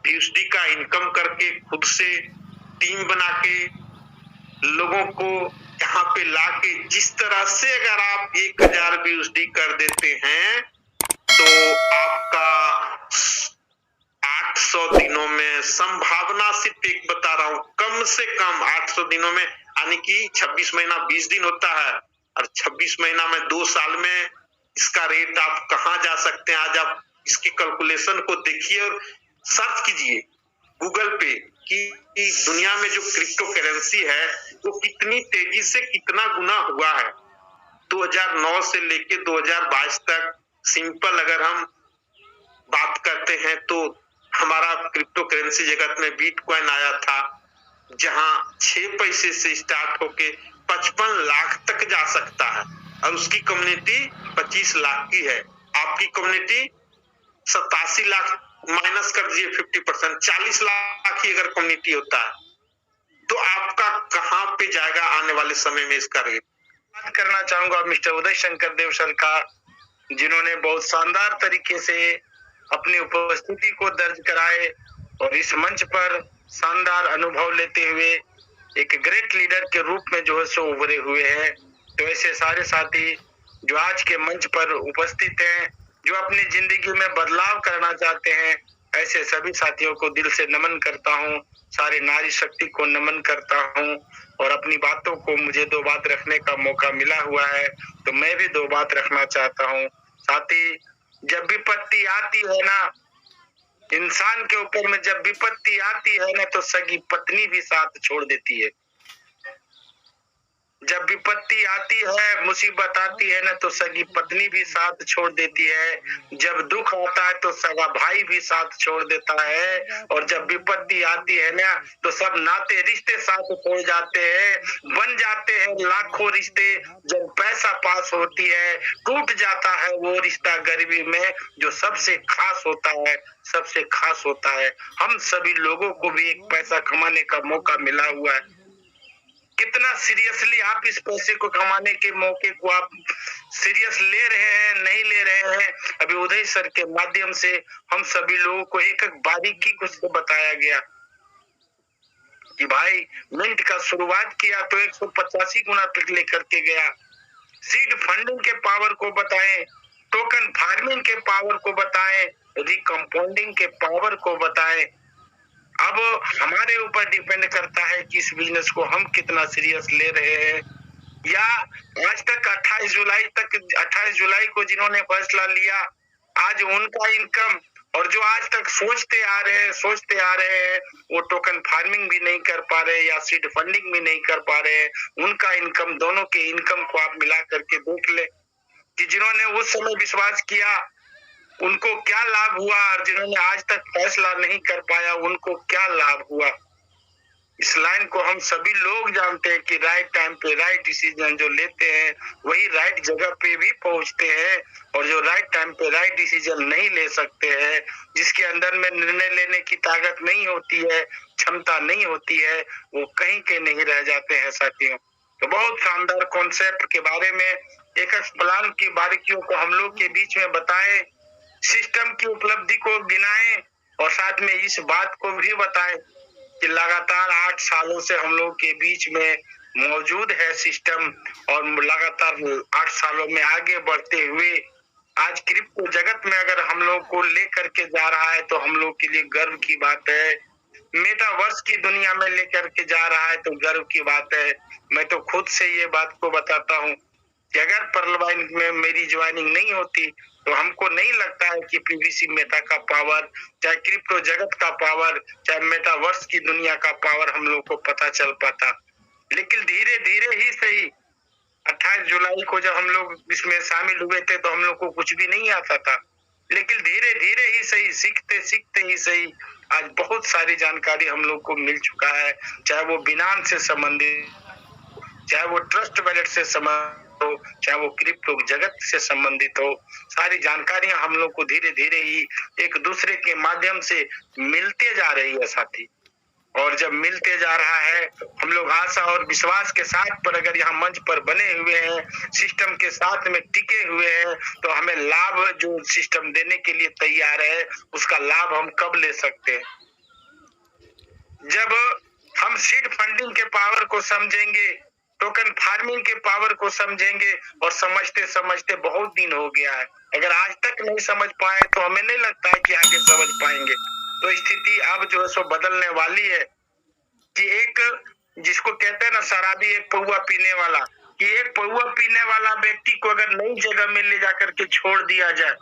USD का income करके खुद से टीम बना के लोगों को यहाँ पे लाके जिस तरह से अगर आप 1000 यूएसडी कर देते हैं तो आपका 800 दिनों में संभावना सिर्फ एक बता रहा हूं, कम से कम 800 दिनों में, यानी कि 26 महीना 20 दिन होता है और 26 महीना में 2 साल में इसका रेट आप कहां जा सकते हैं। आज आप इसकी कैलकुलेशन को देखिए और सर्च कीजिए गूगल पे कि दुनिया में जो क्रिप्टो करेंसी है वो कितनी तेजी से कितना गुना हुआ है। 2009 से लेके 2022 तक सिंपल अगर हम बात करते हैं तो हमारा क्रिप्टो करेंसी जगत में बिटकॉइन आया था, जहां 6 पैसे से स्टार्ट होके 55 लाख तक जा सकता है और उसकी कम्युनिटी 25 लाख की है। आपकी कम्युनिटी 87 लाख माइनस कर दीजिए 50%, 40 लाख की अगर कम्युनिटी होता है तो आपका कहां पे जाएगा आने वाले समय में इसका रेट। बात करना चाहूंगा मिस्टर उदय शंकर देव सर का, जिन्होंने बहुत शानदार तरीके से अपनी उपस्थिति को दर्ज कराए और इस मंच पर शानदार अनुभव लेते हुए एक ग्रेट लीडर के रूप में जो है सो उभरे हुए हैं। तो ऐसे सारे साथी जो आज के मंच पर उपस्थित हैं, जो अपनी जिंदगी में बदलाव करना चाहते हैं, ऐसे सभी साथियों को दिल से नमन करता हूं, सारे नारी शक्ति को नमन करता हूं। और अपनी बातों को मुझे 2 बात रखने का मौका मिला हुआ है तो मैं भी 2 बात रखना चाहता हूं। साथी, जब विपत्ति आती है ना, इंसान के ऊपर में जब विपत्ति आती है ना तो सगी पत्नी भी साथ छोड़ देती है। जब विपत्ति आती है, मुसीबत आती है ना तो सगी पत्नी भी साथ छोड़ देती है। जब दुख आता है तो सगा भाई भी साथ छोड़ देता है। और जब विपत्ति आती है ना तो सब नाते रिश्ते साथ छोड़ जाते हैं, बन जाते हैं लाखों रिश्ते। जब पैसा पास होती है टूट जाता है वो रिश्ता गरीबी में, जो सबसे खास होता है, सबसे खास होता है। हम सभी लोगों को भी एक पैसा कमाने का मौका मिला हुआ है। कितना सीरियसली आप इस पैसे को कमाने के मौके को आप सीरियस ले रहे हैं, नहीं ले रहे हैं। अभी उदय सर के माध्यम से हम सभी लोगों को एक एक बारीकी कुछ बताया गया कि भाई मिंट का शुरुआत किया तो 185 गुना तक लेकर के गया। सीड फंडिंग के पावर को बताएं, टोकन फार्मिंग के पावर को बताएं, रिकम्पाउंडिंग के पावर को बताएं। अब हमारे ऊपर डिपेंड करता है कि इस बिजनेस को हम कितना सीरियस ले रहे हैं। या आज तक 28 जुलाई को जिन्होंने फैसला लिया, आज उनका इनकम और जो आज तक सोचते आ रहे हैं वो टोकन फार्मिंग भी नहीं कर पा रहे या सीड फंडिंग भी नहीं कर पा रहे हैं। उनका इनकम, दोनों के इनकम को आप मिला करके देख ले कि जिन्होंने उस समय विश्वास किया उनको क्या लाभ हुआ और जिन्होंने आज तक फैसला नहीं कर पाया उनको क्या लाभ हुआ। इस लाइन को हम सभी लोग जानते हैं कि राइट टाइम पे राइट डिसीजन जो लेते हैं वही राइट जगह पे भी पहुंचते हैं, और जो राइट टाइम पे राइट डिसीजन नहीं ले सकते हैं, जिसके अंदर में निर्णय लेने की ताकत नहीं होती है, क्षमता नहीं होती है, वो कहीं के नहीं रह जाते हैं साथियों। तो बहुत शानदार कॉन्सेप्ट के बारे में एक प्लान की बारीकियों को हम लोग के बीच में बताएं, सिस्टम की उपलब्धि को गिनाएं और साथ में इस बात को भी बताएं कि लगातार 8 सालों से हम लोग के बीच में मौजूद है सिस्टम और लगातार 8 सालों में आगे बढ़ते हुए आज क्रिप्टो जगत में अगर हम लोग को लेकर के जा रहा है तो हम लोग के लिए गर्व की बात है। मेटावर्स की दुनिया में लेकर के जा रहा है तो गर्व की बात है। मैं तो खुद से ये बात को बताता हूँ कि अगर पर्लवाइन में मेरी ज्वाइनिंग नहीं होती तो हमको नहीं लगता है कि पीवीसी मेटा का पावर, चाहे क्रिप्टो जगत का पावर, चाहे मेटावर्स की दुनिया का पावर हम लोग को पता चल पाता। लेकिन धीरे धीरे ही सही 28 जुलाई को जब हम लोग इसमें शामिल हुए थे तो हम लोग को कुछ भी नहीं आता था, लेकिन धीरे धीरे ही सही, सीखते सीखते ही सही आज बहुत सारी जानकारी हम लोग को मिल चुका है। चाहे वो बिनांस से संबंधित, चाहे वो ट्रस्ट वॉलेट से संबंधित हो, चाहे वो क्रिप्टो जगत से संबंधित हो, सारी जानकारियां हम लोग को धीरे धीरे ही एक दूसरे के माध्यम से मिलते जा रही है साथी। और जब मिलते जा रहा है हम लोग आशा और विश्वास के साथ पर अगर यहाँ मंच पर बने हुए हैं, सिस्टम के साथ में टिके हुए हैं, तो हमें लाभ जो सिस्टम देने के लिए तैयार है उसका लाभ हम कब ले सकते हैं। जब हम सीड फंडिंग के पावर को समझेंगे, टोकन फार्मिंग के पावर को समझेंगे, और समझते समझते बहुत दिन हो गया है। अगर आज तक नहीं समझ पाए तो हमें नहीं लगता है कि आगे समझ पाएंगे। तो स्थिति अब जो है सो बदलने वाली है कि एक जिसको कहते हैं ना शराबी, एक पौआ पीने वाला, कि एक पौआ पीने वाला व्यक्ति को अगर नई जगह में ले जाकर के छोड़ दिया जाए